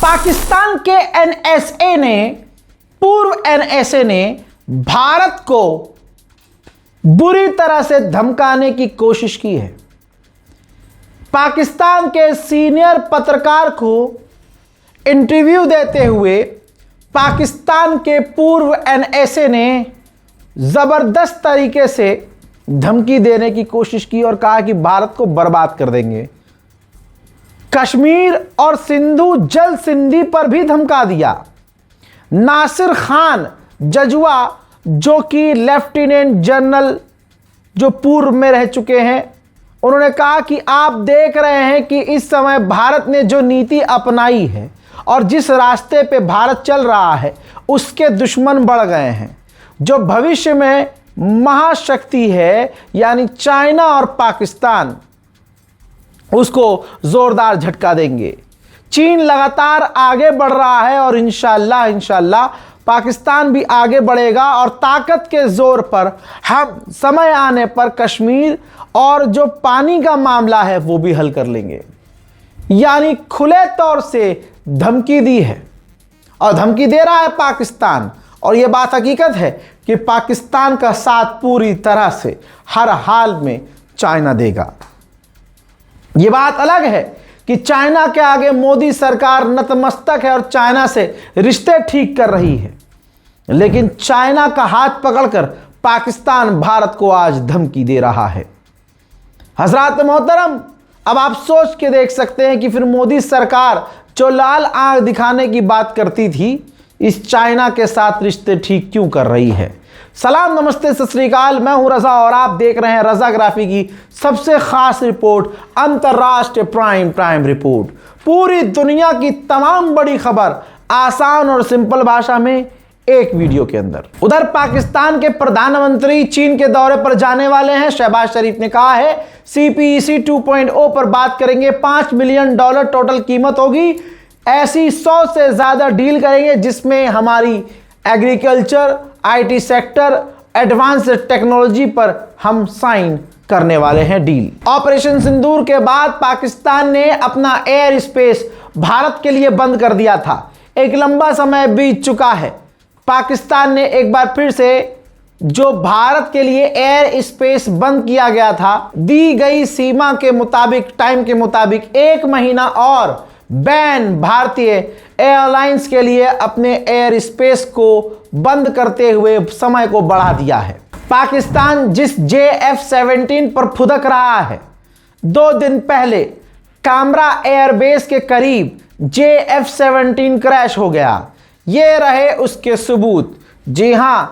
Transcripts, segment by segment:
पाकिस्तान के एनएसए ने, पूर्व एनएसए ने भारत को बुरी तरह से धमकाने की कोशिश की है। पाकिस्तान के सीनियर पत्रकार को इंटरव्यू देते हुए पाकिस्तान के पूर्व एनएसए ने जबरदस्त तरीके से धमकी देने की कोशिश की और कहा कि भारत को बर्बाद कर देंगे। कश्मीर और सिंधु जल संधि पर भी धमका दिया। नासिर खान जजुआ, जो कि लेफ्टिनेंट जनरल जो पूर्व में रह चुके हैं, उन्होंने कहा कि आप देख रहे हैं कि इस समय भारत ने जो नीति अपनाई है और जिस रास्ते पे भारत चल रहा है उसके दुश्मन बढ़ गए हैं। जो भविष्य में महाशक्ति है यानी चाइना और पाकिस्तान, उसको जोरदार झटका देंगे। चीन लगातार आगे बढ़ रहा है और इंशाल्लाह पाकिस्तान भी आगे बढ़ेगा और ताकत के जोर पर हम समय आने पर कश्मीर और जो पानी का मामला है वो भी हल कर लेंगे। यानी खुले तौर से धमकी दी है और धमकी दे रहा है पाकिस्तान, और यह बात हकीकत है कि पाकिस्तान का साथ पूरी तरह से हर हाल में चाइना देगा। यह बात अलग है कि चाइना के आगे मोदी सरकार नतमस्तक है और चाइना से रिश्ते ठीक कर रही है, लेकिन चाइना का हाथ पकड़कर पाकिस्तान भारत को आज धमकी दे रहा है। हजरात मोहतरम, अब आप सोच के देख सकते हैं कि फिर मोदी सरकार जो लाल आंख दिखाने की बात करती थी, इस चाइना के साथ रिश्ते ठीक क्यों कर रही है। सलाम, नमस्ते, सत श्री अकाल। मैं हूं रजा और आप देख रहे हैं रजाग्राफी की सबसे खास रिपोर्ट, अंतरराष्ट्रीय प्राइम रिपोर्ट। पूरी दुनिया की तमाम बड़ी खबर आसान और सिंपल भाषा में एक वीडियो के अंदर। उधर पाकिस्तान के प्रधानमंत्री चीन के दौरे पर जाने वाले हैं। शहबाज शरीफ ने कहा है CPEC 2.0 पर बात करेंगे, $5 मिलियन टोटल कीमत होगी। ऐसी 100 से ज्यादा डील करेंगे जिसमें हमारी agriculture, IT sector, advance technology पर हम साइन करने वाले हैं डील। ऑपरेशन सिंदूर के बाद पाकिस्तान ने अपना एयर स्पेस भारत के लिए बंद कर दिया था। एक लंबा समय बीत चुका है। पाकिस्तान ने एक बार फिर से जो भारत के लिए एयर स्पेस बंद किया गया था, दी गई सीमा के मुताबिक, टाइम के मुताबिक 1 महीना और बैन भारतीय एयरलाइंस के लिए अपने एयर स्पेस को बंद करते हुए समय को बढ़ा दिया है। पाकिस्तान जिस JF-17 पर फुदक रहा है, 2 दिन पहले कामरा एयरबेस के करीब JF-17 क्रैश हो गया। ये रहे उसके सबूत। जी हां,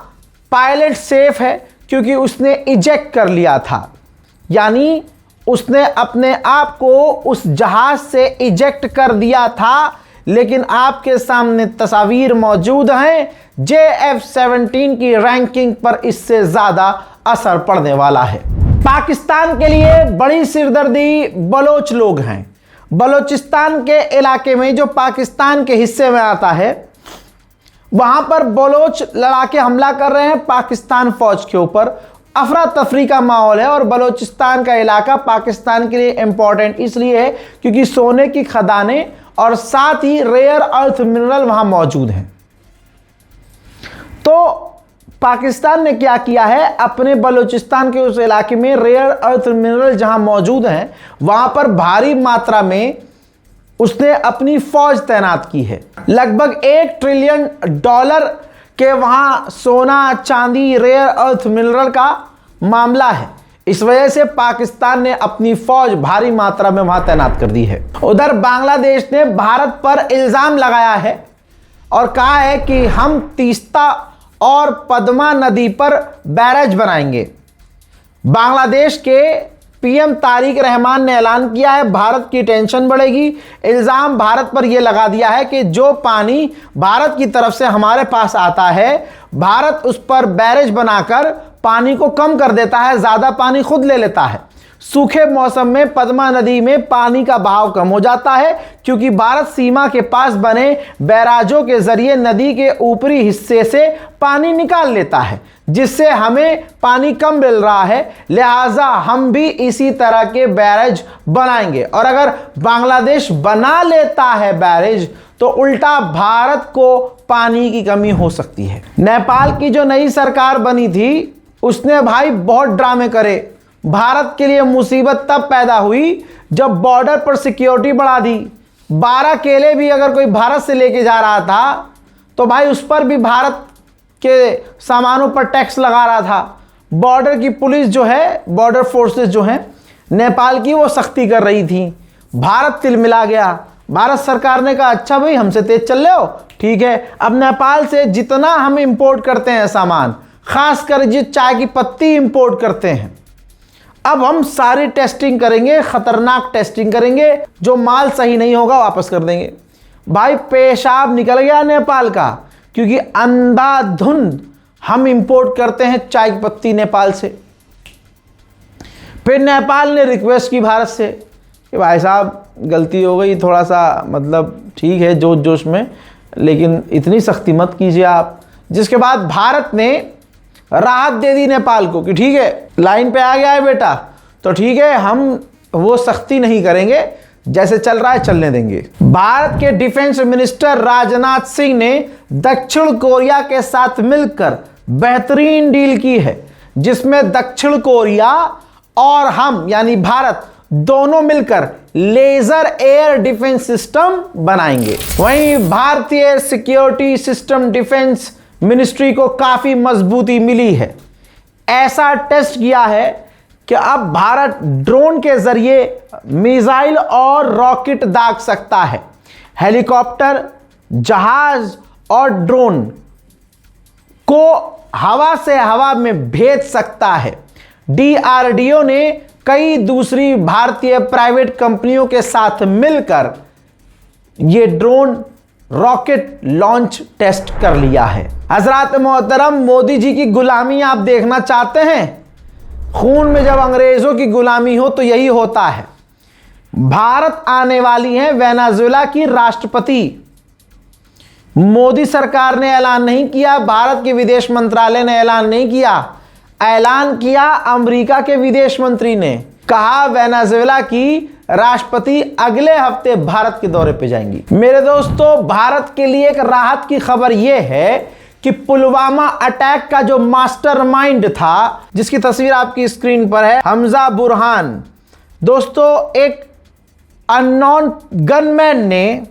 पायलट सेफ है क्योंकि उसने इजेक्ट कर लिया था, यानी उसने अपने आप को उस जहाज से इजेक्ट कर दिया था। लेकिन आपके सामने तस्वीर मौजूद हैं। JF-17 की रैंकिंग पर इससे ज्यादा असर पड़ने वाला है। पाकिस्तान के लिए बड़ी सिरदर्दी बलोच लोग हैं। बलोचिस्तान के इलाके में जो पाकिस्तान के हिस्से में आता है, वहां पर बलोच लड़ाके हमला कर रहे हैं पाकिस्तान फौज के ऊपर। अफरा तफरी का माहौल है और बलोचिस्तान का इलाका पाकिस्तान के लिए इंपॉर्टेंट इसलिए है क्योंकि सोने की खदानें और साथ ही रेयर अर्थ मिनरल वहां मौजूद हैं। तो पाकिस्तान ने क्या किया है, अपने बलोचिस्तान के उस इलाके में रेयर अर्थ मिनरल जहां मौजूद हैं, वहां पर भारी मात्रा में उसने अपनी फौज तैनात की है। लगभग $1 ट्रिलियन के वहां सोना, चांदी, रेयर अर्थ मिनरल का मामला है। इस वजह से पाकिस्तान ने अपनी फौज भारी मात्रा में वहां तैनात कर दी है। उधर बांग्लादेश ने भारत पर इल्जाम लगाया है और कहा है कि हम तीस्ता और पद्मा नदी पर बैरेज बनाएंगे। बांग्लादेश के PM तारिक रहमान ने ऐलान किया है भारत की टेंशन बढ़ेगी। इल्जाम भारत पर यह लगा दिया है कि जो पानी भारत की तरफ से हमारे पास आता है, भारत उस पर बैरेज बनाकर पानी को कम कर देता है, ज्यादा पानी खुद ले लेता है। सूखे मौसम में पद्मा नदी में पानी का बहाव कम हो जाता है, क्योंकि भारत सीमा के पास बने बैराजों के जरिए नदी के ऊपरी हिस्से से पानी निकाल लेता है, जिससे हमें पानी कम मिल रहा है। लिहाजा हम भी इसी तरह के बैरेज बनाएंगे, और अगर बांग्लादेश बना लेता है बैरेज तो उल्टा भारत को पानी की कमी हो सकती है। नेपाल की जो नई सरकार बनी थी उसने भाई बहुत ड्रामे करे। भारत के लिए मुसीबत तब पैदा हुई जब बॉर्डर पर सिक्योरिटी बढ़ा दी। 12 केले भी अगर कोई भारत से लेके जा रहा था तो भाई उस पर भी भारत के सामानों पर टैक्स लगा रहा था। बॉर्डर की पुलिस जो है, बॉर्डर फोर्सेस जो हैं नेपाल की, वो सख्ती कर रही थी। भारत तिलमिला गया। भारत सरकार ने कहा अच्छा भाई हमसे तेज चल रहे हो, ठीक है। अब नेपाल से जितना हम इंपोर्ट करते हैं सामान, खासकर जो चाय की पत्ती इंपोर्ट करते हैं, अब हम सारी टेस्टिंग करेंगे, खतरनाक टेस्टिंग करेंगे। जो माल सही नहीं होगा वापस कर देंगे। भाई पेशाब निकल गया नेपाल का, क्योंकि अंधाधुंध हम इंपोर्ट करते हैं चाय की पत्ती नेपाल से। फिर नेपाल ने रिक्वेस्ट की भारत से कि भाई साहब गलती हो गई, थोड़ा सा मतलब ठीक है जोश जोश में, लेकिन इतनी सख्ती मत कीजिए आप। जिसके बाद भारत ने राहत दे दी नेपाल को कि ठीक है लाइन पे आ गया है बेटा, तो ठीक है हम वो सख्ती नहीं करेंगे, जैसे चल रहा है चलने देंगे। भारत के डिफेंस मिनिस्टर राजनाथ सिंह ने दक्षिण कोरिया के साथ मिलकर बेहतरीन डील की है, जिसमें दक्षिण कोरिया और हम यानी भारत दोनों मिलकर लेजर एयर डिफेंस सिस्टम बनाएंगे। वहीं भारतीय सिक्योरिटी सिस्टम डिफेंस मिनिस्ट्री को काफी मजबूती मिली है। ऐसा टेस्ट किया है कि अब भारत ड्रोन के जरिए मिसाइल और रॉकेट दाग सकता है। हेलीकॉप्टर, जहाज और ड्रोन को हवा से हवा में भेज सकता है। डीआरडीओ ने कई दूसरी भारतीय प्राइवेट कंपनियों के साथ मिलकर यह ड्रोन रॉकेट लॉन्च टेस्ट कर लिया है। हजरात मोहतरम, मोदी जी की गुलामी आप देखना चाहते हैं? खून में जब अंग्रेजों की गुलामी हो तो यही होता है। भारत आने वाली है वेनेजुएला की राष्ट्रपति। मोदी सरकार ने ऐलान नहीं किया, भारत के विदेश मंत्रालय ने ऐलान नहीं किया, ऐलान किया अमेरिका के विदेश मंत्री ने। कहा वेनेजुएला की राष्ट्रपति अगले हफ्ते भारत के दौरे पे जाएंगी। मेरे दोस्तों, भारत के लिए एक राहत की खबर यह है कि पुलवामा अटैक का जो मास्टरमाइंड था, जिसकी तस्वीर आपकी स्क्रीन पर है, हमजा बुरहान, दोस्तों एक अननोन गनमैन ने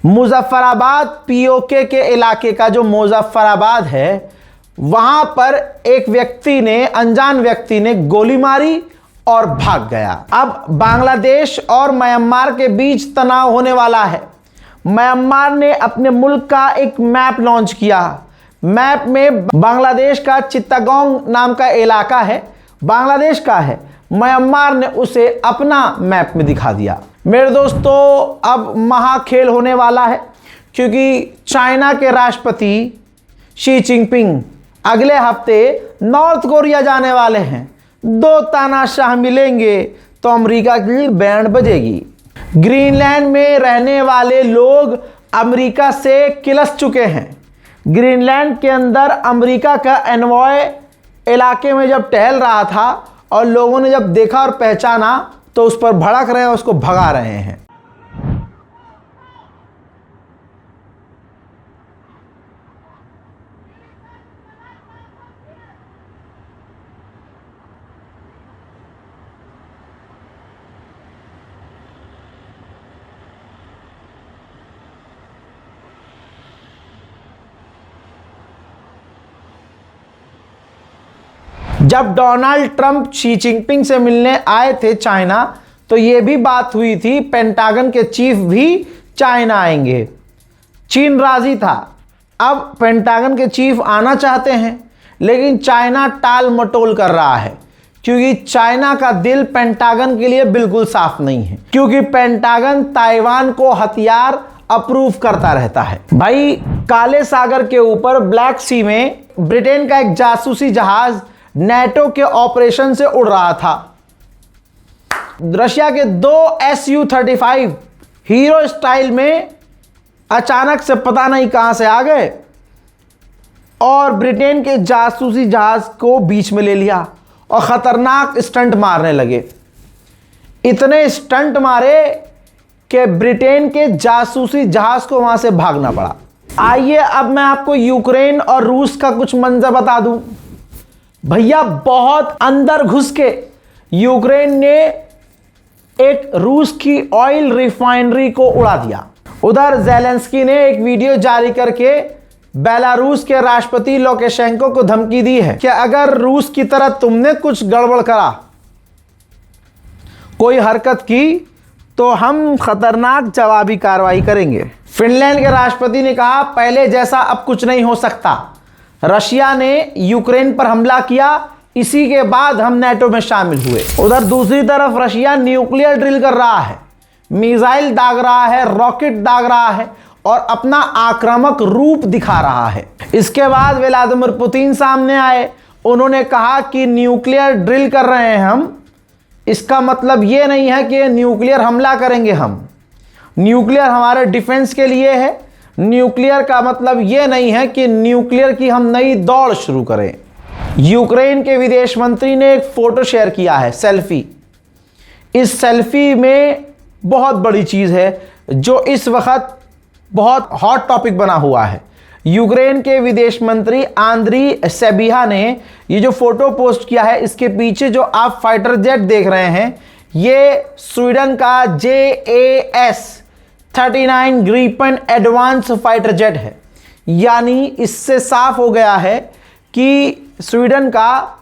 मुजफ्फराबाद पीओके के इलाके का जो मुजफ्फराबाद है, वहां पर एक व्यक्ति ने, अनजान व्यक्ति ने गोली मारी और भाग गया। अब बांग्लादेश और म्यांमार के बीच तनाव होने वाला है। म्यांमार ने अपने मुल्क का एक मैप लॉन्च किया। मैप में बांग्लादेश का चित्तागोंग नाम का इलाका है, बांग्लादेश का है। म्यांमार ने उसे अपना मैप में दिखा दिया। मेरे दोस्तों, अब महाखेल होने वाला है, क्योंकि चाइना के राष्ट्रपति शी जिनपिंग अगले हफ्ते नॉर्थ कोरिया जाने वाले हैं। 2 तानाशाह मिलेंगे तो अमेरिका की बैंड बजेगी। ग्रीनलैंड में रहने वाले लोग अमेरिका से किलस चुके हैं। ग्रीनलैंड के अंदर अमेरिका का एनवॉय इलाके में जब टहल रहा था और लोगों ने जब देखा और पहचाना तो उस पर भड़क रहे हैं, उसको भगा रहे हैं। जब डोनाल्ड ट्रंप शी जिनपिंग से मिलने आए थे चाइना, तो यह भी बात हुई थी पेंटागन के चीफ भी चाइना आएंगे। चीन राजी था। अब पेंटागन के चीफ आना चाहते हैं, लेकिन चाइना टाल मटोल कर रहा है, क्योंकि चाइना का दिल पेंटागन के लिए बिल्कुल साफ नहीं है, क्योंकि पेंटागन ताइवान को हथियार अप्रूव करता रहता है। भाई, काले सागर के ऊपर ब्लैक सी में ब्रिटेन का एक जासूसी जहाज नेटो के ऑपरेशन से उड़ रहा था। रशिया के 2 Su-35 हीरो स्टाइल में अचानक से पता नहीं कहां से आ गए और ब्रिटेन के जासूसी जहाज को बीच में ले लिया और खतरनाक स्टंट मारने लगे। इतने स्टंट मारे कि ब्रिटेन के जासूसी जहाज को वहां से भागना पड़ा। आइए अब मैं आपको यूक्रेन और रूस का कुछ मंजर बता दूं। भैया बहुत अंदर घुस के यूक्रेन ने एक रूस की ऑयल रिफाइनरी को उड़ा दिया। उधर ज़ेलेंस्की ने एक वीडियो जारी करके बेलारूस के राष्ट्रपति लुकाशेंको को धमकी दी है कि अगर रूस की तरह तुमने कुछ गड़बड़ करा, कोई हरकत की, तो हम खतरनाक जवाबी कार्रवाई करेंगे। फिनलैंड के राष्ट्रपति ने कहा पहले जैसा अब कुछ नहीं हो सकता। रशिया ने यूक्रेन पर हमला किया, इसी के बाद हम नेटो में शामिल हुए। उधर दूसरी तरफ रशिया न्यूक्लियर ड्रिल कर रहा है, मिसाइल दाग रहा है, रॉकेट दाग रहा है और अपना आक्रामक रूप दिखा रहा है। इसके बाद व्लादिमीर पुतिन सामने आए। उन्होंने कहा कि न्यूक्लियर ड्रिल कर रहे हैं हम, इसका मतलब ये नहीं है कि न्यूक्लियर हमला करेंगे हम। न्यूक्लियर हमारे डिफेंस के लिए है। न्यूक्लियर का मतलब ये नहीं है कि न्यूक्लियर की हम नई दौड़ शुरू करें। यूक्रेन के विदेश मंत्री ने एक फोटो शेयर किया है, सेल्फी। इस सेल्फी में बहुत बड़ी चीज़ है जो इस वक्त बहुत हॉट टॉपिक बना हुआ है। यूक्रेन के विदेश मंत्री आंद्री सेबिहा ने ये जो फोटो पोस्ट किया है, इसके पीछे जो आप फाइटर जेट देख रहे हैं, ये स्वीडन का JAS-39 Gripen advance fighter jet है। यानी इससे साफ हो गया है कि स्वीडन का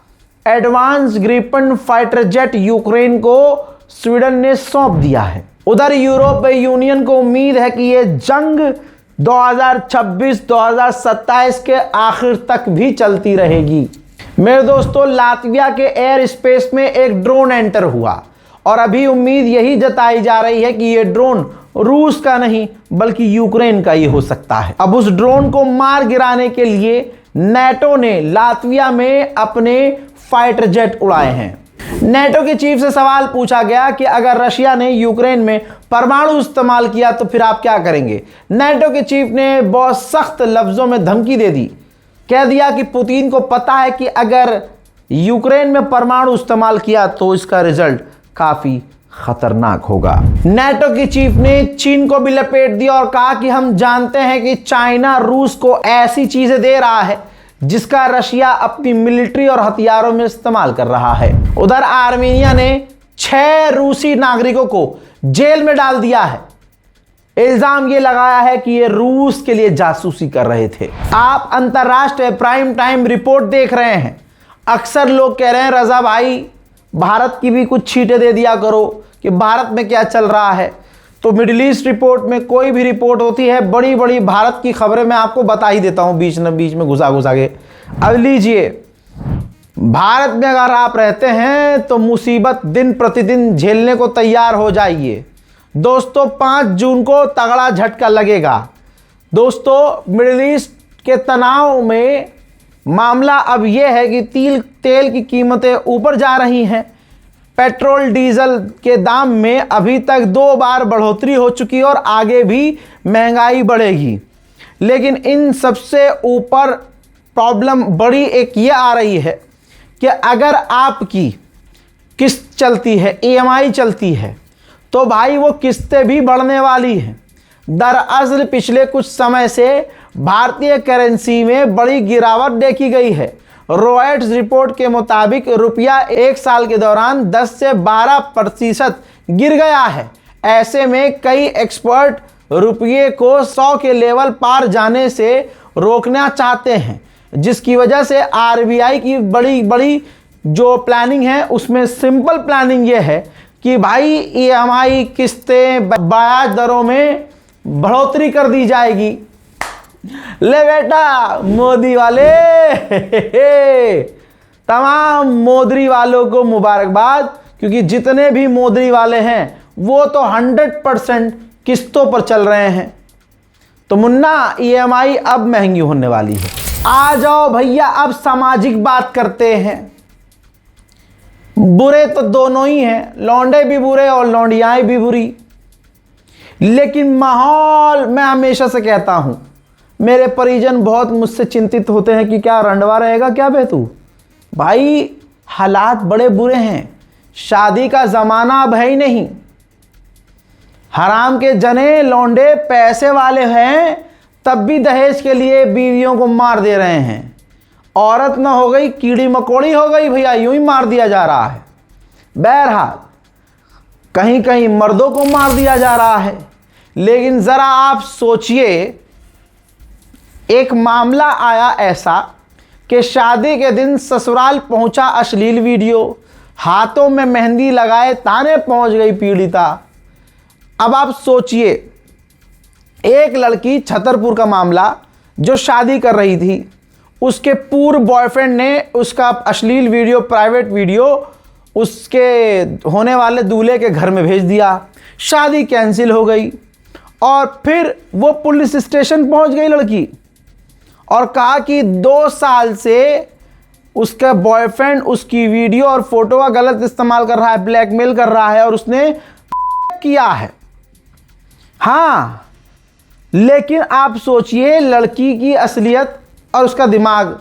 advance Gripen fighter jet Ukraine को स्वीडन ने सौंप दिया है। उधर यूरोपीय यूनियन को उम्मीद है कि यह जंग 2026-2027 के आखिर तक भी चलती रहेगी। मेरे दोस्तों, लातविया के एयर स्पेस में एक ड्रोन एंटर हुआ और अभी उम्मीद यही जताई जा रही है कि यह ड्रोन रूस का नहीं बल्कि यूक्रेन का ही हो सकता है। अब उस ड्रोन को मार गिराने के लिए नेटो ने लातविया में अपने फाइटर जेट उड़ाए हैं। नेटो के चीफ से सवाल पूछा गया कि अगर रशिया ने यूक्रेन में परमाणु इस्तेमाल किया तो फिर आप क्या करेंगे। नेटो के चीफ ने बहुत सख्त लफ्जों में धमकी दे दी। कह दिया कि पुतिन को पता है कि अगर यूक्रेन में परमाणु इस्तेमाल किया तो इसका रिजल्ट काफी खतरनाक होगा। नेटो की चीफ ने चीन को भी लपेट दिया और कहा कि हम जानते हैं कि चाइना रूस को ऐसी चीजें दे रहा है जिसका रशिया अपनी मिलिट्री और हथियारों में इस्तेमाल कर रहा है। उधर आर्मेनिया ने 6 रूसी नागरिकों को जेल में डाल दिया है। इल्जाम ये लगाया है कि ये रूस के लिए जासूसी कर रहे थे। आप अंतर्राष्ट्रीय प्राइम टाइम रिपोर्ट देख रहे हैं। अक्सर लोग कह रहे हैं रजा भाई भारत की भी कुछ छींटे दे दिया करो कि भारत में क्या चल रहा है। तो मिडिल ईस्ट रिपोर्ट में कोई भी रिपोर्ट होती है, बड़ी बड़ी भारत की खबरें मैं आपको बता ही देता हूं बीच में घुसा के। अब लीजिए, भारत में अगर आप रहते हैं तो मुसीबत दिन प्रतिदिन झेलने को तैयार हो जाइए। दोस्तों 5 जून को तगड़ा झटका लगेगा। दोस्तों मिडिल ईस्ट के तनाव में मामला अब यह है कि तेल की कीमतें ऊपर जा रही हैं। पेट्रोल डीजल के दाम में अभी तक 2 बार बढ़ोतरी हो चुकी है और आगे भी महंगाई बढ़ेगी। लेकिन इन सबसे ऊपर प्रॉब्लम बड़ी एक ये आ रही है कि अगर आपकी किस्त चलती है, EMI चलती है, तो भाई वो किस्तें भी बढ़ने वाली हैं। दरअसल पिछले कुछ समय से भारतीय करेंसी में बड़ी गिरावट देखी गई है। रॉयटर्स रिपोर्ट के मुताबिक रुपया 1 साल के दौरान 10 से 12% गिर गया है। ऐसे में कई एक्सपर्ट रुपये को 100 के लेवल पार जाने से रोकना चाहते हैं, जिसकी वजह से RBI की बड़ी जो प्लानिंग है उसमें सिंपल प्लानिंग ये है कि भाई EMI किस्तें ब्याज दरों में बढ़ोतरी कर दी जाएगी। ले बेटा मोदी वाले तमाम मोदी वालों को मुबारकबाद, क्योंकि जितने भी मोदी वाले हैं वो तो 100% किस्तों पर चल रहे हैं। तो मुन्ना EMI अब महंगी होने वाली है। आ जाओ भैया अब सामाजिक बात करते हैं। बुरे तो दोनों ही हैं, लौंडे भी बुरे और लौंडियाएं भी बुरी। लेकिन माहौल, मैं हमेशा से कहता हूं, मेरे परिजन बहुत मुझसे चिंतित होते हैं कि क्या रंडवा रहेगा क्या बे तू। भाई हालात बड़े बुरे हैं, शादी का ज़माना अब है ही नहीं। हराम के जने लौंडे पैसे वाले हैं तब भी दहेज के लिए बीवियों को मार दे रहे हैं। औरत ना हो गई कीड़ी मकोड़ी हो गई भैया, यूं ही मार दिया जा रहा है। बहरहाल कहीं कहीं मर्दों को मार दिया जा रहा है। लेकिन ज़रा आप सोचिए, एक मामला आया ऐसा कि शादी के दिन ससुराल पहुंचा अश्लील वीडियो, हाथों में मेहंदी लगाए ताने पहुंच गई पीड़िता। अब आप सोचिए, एक लड़की, छतरपुर का मामला, जो शादी कर रही थी, उसके पूर्व बॉयफ्रेंड ने उसका अश्लील वीडियो, प्राइवेट वीडियो उसके होने वाले दूल्हे के घर में भेज दिया। शादी कैंसिल हो गई और फिर वो पुलिस स्टेशन पहुंच गई लड़की और कहा कि 2 साल से उसका बॉयफ्रेंड उसकी वीडियो और फोटो का गलत इस्तेमाल कर रहा है, ब्लैकमेल कर रहा है और उसने किया है। हाँ, लेकिन आप सोचिए लड़की की असलियत और उसका दिमाग।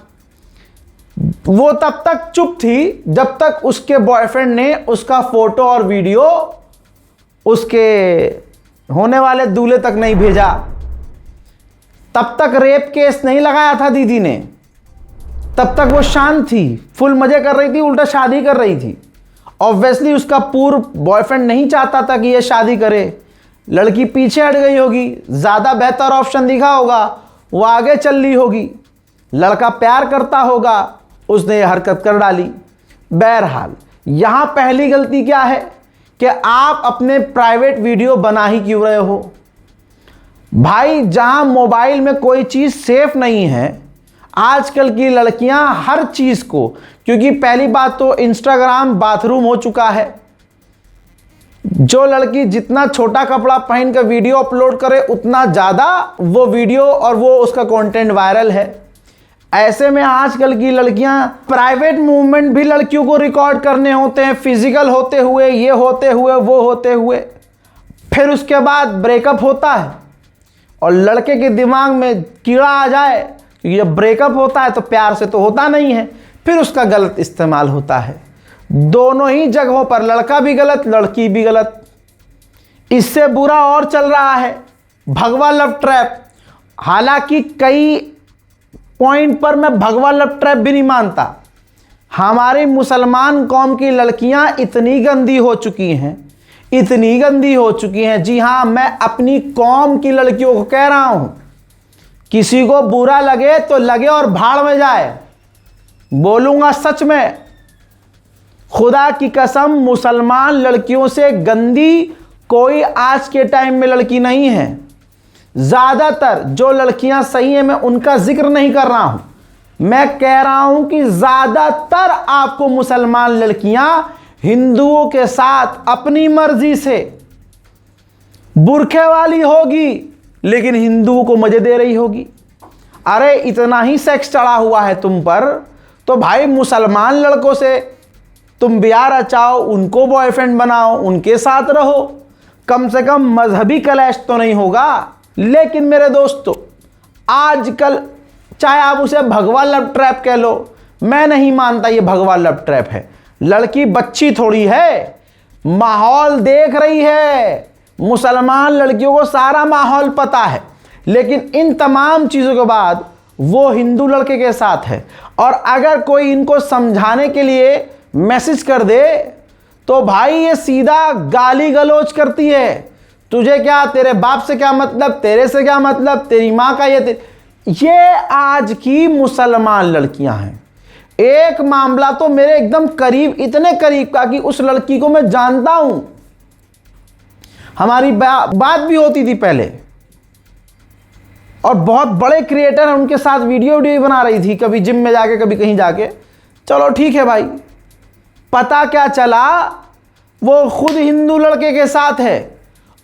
वो तब तक चुप थी जब तक उसके बॉयफ्रेंड ने उसका फोटो और वीडियो उसके होने वाले दूल्हे तक नहीं भेजा। तब तक रेप केस नहीं लगाया था दीदी ने, तब तक वो शांत थी, फुल मजे कर रही थी, उल्टा शादी कर रही थी। ऑब्वियसली उसका पूर्व बॉयफ्रेंड नहीं चाहता था कि ये शादी करे। लड़की पीछे हट गई होगी, ज़्यादा बेहतर ऑप्शन दिखा होगा, वो आगे चल रही होगी। लड़का प्यार करता होगा, उसने ये हरकत कर डाली। बहरहाल यहाँ पहली गलती क्या है कि आप अपने प्राइवेट वीडियो बना ही क्यों रहे हो भाई। जहाँ मोबाइल में कोई चीज़ सेफ नहीं है, आजकल की लड़कियां हर चीज़ को, क्योंकि पहली बात तो इंस्टाग्राम बाथरूम हो चुका है। जो लड़की जितना छोटा कपड़ा पहन कर वीडियो अपलोड करे उतना ज़्यादा वो वीडियो और वो उसका कंटेंट वायरल है। ऐसे में आजकल की लड़कियां, प्राइवेट मूवमेंट भी लड़कियों को रिकॉर्ड करने होते हैं, फिजिकल होते हुए, ये होते हुए, वो होते हुए। फिर उसके बाद ब्रेकअप होता है और लड़के के दिमाग में कीड़ा आ जाए, क्योंकि जब ब्रेकअप होता है तो प्यार से तो होता नहीं है, फिर उसका गलत इस्तेमाल होता है। दोनों ही जगहों पर, लड़का भी गलत, लड़की भी गलत। इससे बुरा और चल रहा है भगवा लव ट्रैप। हालांकि कई पॉइंट पर मैं भगवा लव ट्रैप भी नहीं मानता। हमारी मुसलमान कौम की लड़कियां इतनी गंदी हो चुकी हैं, इतनी गंदी हो चुकी हैं। जी हाँ, मैं अपनी कौम की लड़कियों को कह रहा हूं। किसी को बुरा लगे तो लगे और भाड़ में जाए, बोलूंगा सच में। खुदा की कसम, मुसलमान लड़कियों से गंदी कोई आज के टाइम में लड़की नहीं है। ज़्यादातर जो लड़कियां सही हैं, मैं उनका जिक्र नहीं कर रहा हूं, मैं कह रहा हूं कि ज़्यादातर आपको मुसलमान लड़कियां हिंदुओं के साथ अपनी मर्जी से, बुरखे वाली होगी लेकिन हिंदुओं को मजे दे रही होगी। अरे इतना ही सेक्स चढ़ा हुआ है तुम पर, तो भाई मुसलमान लड़कों से तुम ब्याह रचाओ, उनको बॉयफ्रेंड बनाओ, उनके साथ रहो, कम से कम मजहबी क्लैश तो नहीं होगा। लेकिन मेरे दोस्तों, आजकल चाहे आप उसे भगवा लव ट्रैप कह लो, मैं नहीं मानता ये भगवा लव ट्रैप है। लड़की बच्ची थोड़ी है, माहौल देख रही है। मुसलमान लड़कियों को सारा माहौल पता है, लेकिन इन तमाम चीज़ों के बाद वो हिंदू लड़के के साथ है। और अगर कोई इनको समझाने के लिए मैसेज कर दे तो भाई ये सीधा गाली गलौज करती है। तुझे क्या, तेरे बाप से क्या मतलब, तेरे से क्या मतलब, तेरी माँ का ये आज की मुसलमान लड़कियां हैं। एक मामला तो मेरे एकदम करीब, इतने करीब का कि उस लड़की को मैं जानता हूं, हमारी बात भी होती थी पहले, और बहुत बड़े क्रिएटर हैं, उनके साथ वीडियो बना रही थी, कभी जिम में जाके, कभी कहीं जाके। चलो ठीक है भाई, पता क्या चला वो खुद हिंदू लड़के के साथ है,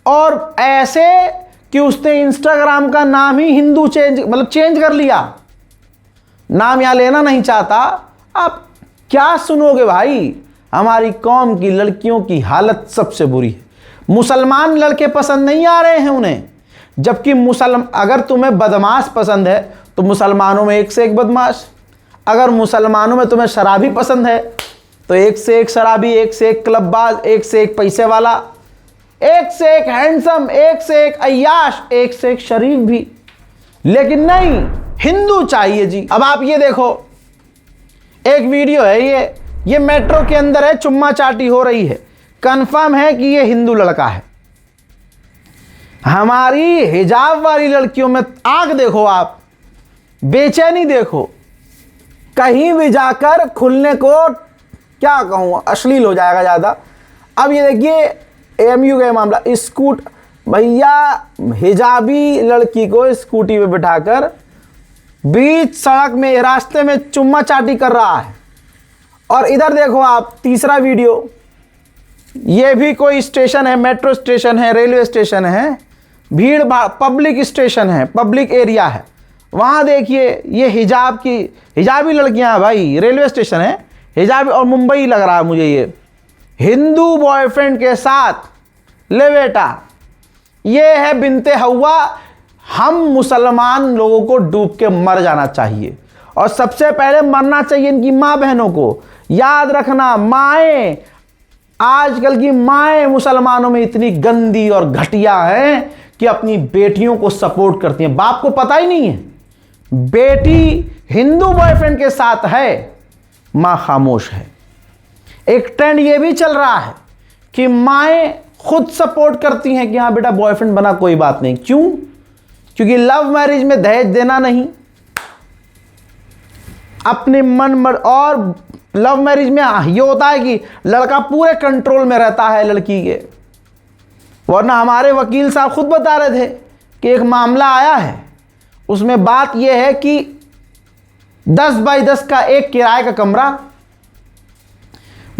और ऐसे कि उसने इंस्टाग्राम का नाम ही हिंदू चेंज कर लिया। नाम यहां लेना नहीं चाहता। आप क्या सुनोगे भाई, हमारी कौम की लड़कियों की हालत सबसे बुरी है। मुसलमान लड़के पसंद नहीं आ रहे हैं उन्हें, जबकि अगर तुम्हें बदमाश पसंद है तो मुसलमानों में एक से एक बदमाश, अगर मुसलमानों में तुम्हें शराबी पसंद है तो एक से एक शराबी, एक से एक क्लबबाज, एक से एक पैसे वाला, एक से एक हैंडसम, एक से एक अय्याश, एक से एक शरीफ भी। लेकिन नहीं, हिंदू चाहिए जी। अब आप ये देखो, एक वीडियो है, ये मेट्रो के अंदर है, चुम्मा चाटी हो रही है, कंफर्म है कि ये हिंदू लड़का है। हमारी हिजाब वाली लड़कियों में आग देखो आप, बेचैनी देखो, कहीं भी जाकर खुलने को क्या कहूँ, अश्लील हो जाएगा ज़्यादा। अब ये देखिए एएमयू का मामला, भैया हिजाबी लड़की को स्कूटी पे बिठाकर बीच सड़क में, रास्ते में चुम्मा चाटी कर रहा है। और इधर देखो आप तीसरा वीडियो, ये भी कोई स्टेशन है, मेट्रो स्टेशन है, रेलवे स्टेशन है, भीड़ भाड़, पब्लिक स्टेशन है, पब्लिक एरिया है। वहाँ देखिए ये हिजाबी लड़कियाँ हैं भाई, रेलवे स्टेशन है हिजाबी, और मुंबई लग रहा है मुझे ये, हिंदू बॉयफ्रेंड के साथ। ले बेटा, ये है बिनते हवा। हम मुसलमान लोगों को डूब के मर जाना चाहिए, और सबसे पहले मरना चाहिए इनकी माँ बहनों को। याद रखना, माएँ, आजकल की माएँ मुसलमानों में इतनी गंदी और घटिया हैं कि अपनी बेटियों को सपोर्ट करती हैं। बाप को पता ही नहीं है बेटी हिंदू बॉयफ्रेंड के साथ है, माँ खामोश है। एक ट्रेंड ये भी चल रहा है कि माएँ खुद सपोर्ट करती हैं कि हाँ बेटा बॉयफ्रेंड बना, कोई बात नहीं। क्यों? क्योंकि लव मैरिज में दहेज देना नहीं, अपने और लव मैरिज में ये होता है कि लड़का पूरे कंट्रोल में रहता है लड़की के। वरना हमारे वकील साहब खुद बता रहे थे कि एक मामला आया है, उसमें बात यह है कि 10 बाई 10 का एक किराए का कमरा,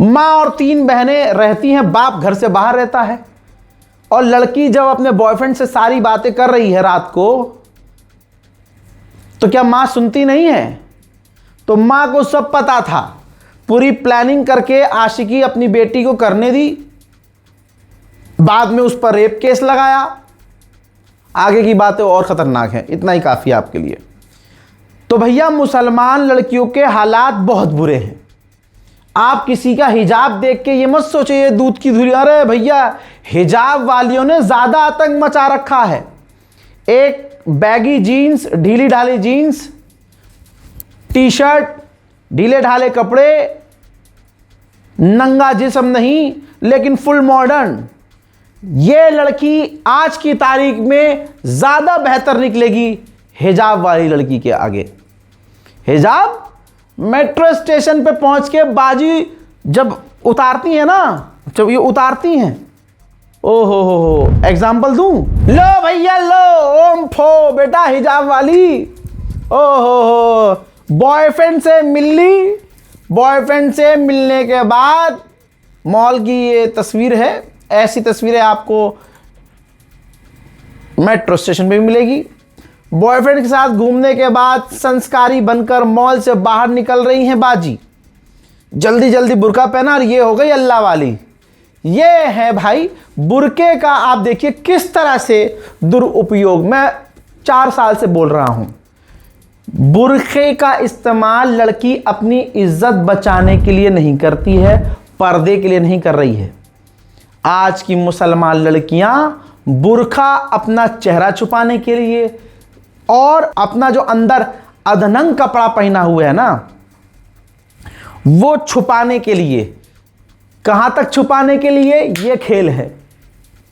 माँ और 3 बहनें रहती हैं, बाप घर से बाहर रहता है, और लड़की जब अपने बॉयफ्रेंड से सारी बातें कर रही है रात को, तो क्या माँ सुनती नहीं है? तो माँ को सब पता था, पूरी प्लानिंग करके आशिकी अपनी बेटी को करने दी, बाद में उस पर रेप केस लगाया। आगे की बातें और खतरनाक हैं, इतना ही काफ़ी है आपके लिए। तो भैया मुसलमान लड़कियों के हालात बहुत बुरे हैं। आप किसी का हिजाब देख के ये मत सोचिए ये दूध की धुरी, अरे भैया हिजाब वालियों ने ज़्यादा आतंक मचा रखा है। एक बैगी जीन्स, ढीली ढाली जीन्स, टी शर्ट, ढीले ढाले कपड़े, नंगा जिस्म नहीं लेकिन फुल मॉडर्न, ये लड़की आज की तारीख में ज़्यादा बेहतर निकलेगी हिजाब वाली लड़की के आगे। हिजाब मेट्रो स्टेशन पे पहुंच के बाजी जब उतारती है ना, जब ये उतारती हैं, ओ हो एग्जाम्पल दूं, लो भैया लो, ओम फो बेटा हिजाब वाली, ओ हो बॉयफ्रेंड से मिल ली, बॉयफ्रेंड से मिलने के बाद मॉल की ये तस्वीर है, ऐसी तस्वीरें आपको मेट्रो स्टेशन पे भी मिलेगी। बॉयफ्रेंड के साथ घूमने के बाद संस्कारी बनकर मॉल से बाहर निकल रही हैं बाजी, जल्दी जल्दी बुर्का पहना, और ये हो गई अल्लाह वाली। ये है भाई बुर्के का, आप देखिए किस तरह से दुरुपयोग। मैं 4 साल से बोल रहा हूं, बुर्के का इस्तेमाल लड़की अपनी इज्जत बचाने के लिए नहीं करती है, पर्दे के लिए नहीं कर रही है। आज की मुसलमान लड़कियां बुर्का अपना चेहरा छुपाने के लिए और अपना जो अंदर अधनंग कपड़ा पहना हुआ है ना, वो छुपाने के लिए। कहां तक छुपाने के लिए? ये खेल है।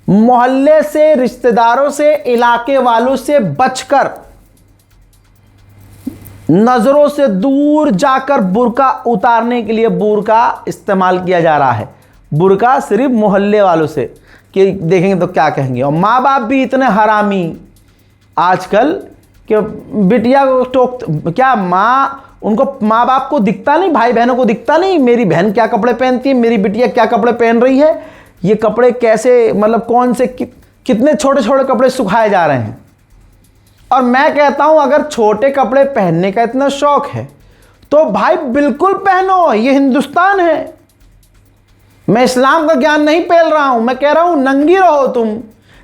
मोहल्ले से, रिश्तेदारों से, इलाके वालों से बचकर, नजरों से दूर जाकर बुर्का उतारने के लिए बुर्का इस्तेमाल किया जा रहा है। बुर्का सिर्फ मोहल्ले वालों से, कि देखेंगे तो क्या कहेंगे। और माँ बाप भी इतने हरामी आजकल कि बिटिया को टोक, क्या माँ, उनको माँ बाप को दिखता नहीं, भाई बहनों को दिखता नहीं मेरी बहन क्या कपड़े पहनती है, मेरी बिटिया क्या कपड़े पहन रही है, ये कपड़े कैसे, मतलब कौन से कितने छोटे छोटे कपड़े सुखाए जा रहे हैं। और मैं कहता हूं अगर छोटे कपड़े पहनने का इतना शौक है तो भाई बिल्कुल पहनो, ये हिंदुस्तान है। मैं इस्लाम का ज्ञान नहीं पेल रहा हूं, मैं कह रहा हूं नंगी रहो तुम,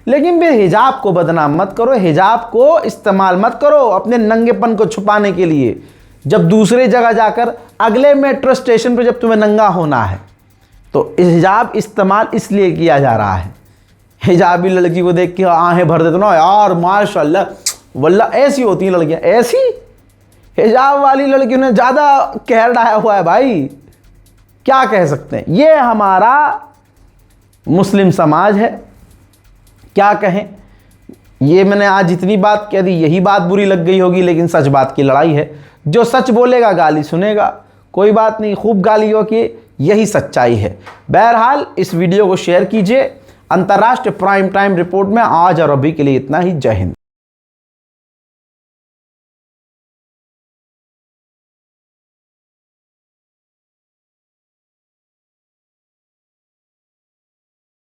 लेकिन फिर हिजाब को बदनाम मत करो, हिजाब को इस्तेमाल मत करो अपने नंगेपन को छुपाने के लिए। जब दूसरे जगह जाकर अगले मेट्रो स्टेशन पर जब तुम्हें नंगा होना है तो हिजाब इस्तेमाल इसलिए किया जा रहा है। हिजाबी लड़की को देख के आहें भर देते ना, यार माशाल्लाह वल्ला ऐसी होती हैं लड़कियां, ऐसी हिजाब वाली लड़कियों ने ज़्यादा कहर ढाया हुआ है भाई, क्या कह सकते हैं। ये हमारा मुस्लिम समाज है, क्या कहें। ये मैंने आज जितनी बात कह दी यही बात बुरी लग गई होगी, लेकिन सच बात की लड़ाई है। जो सच बोलेगा गाली सुनेगा, कोई बात नहीं, खूब गालियों की, यही सच्चाई है। बहरहाल इस वीडियो को शेयर कीजिए। अंतर्राष्ट्रीय प्राइम टाइम रिपोर्ट में आज और अभी के लिए इतना ही। जय हिंद।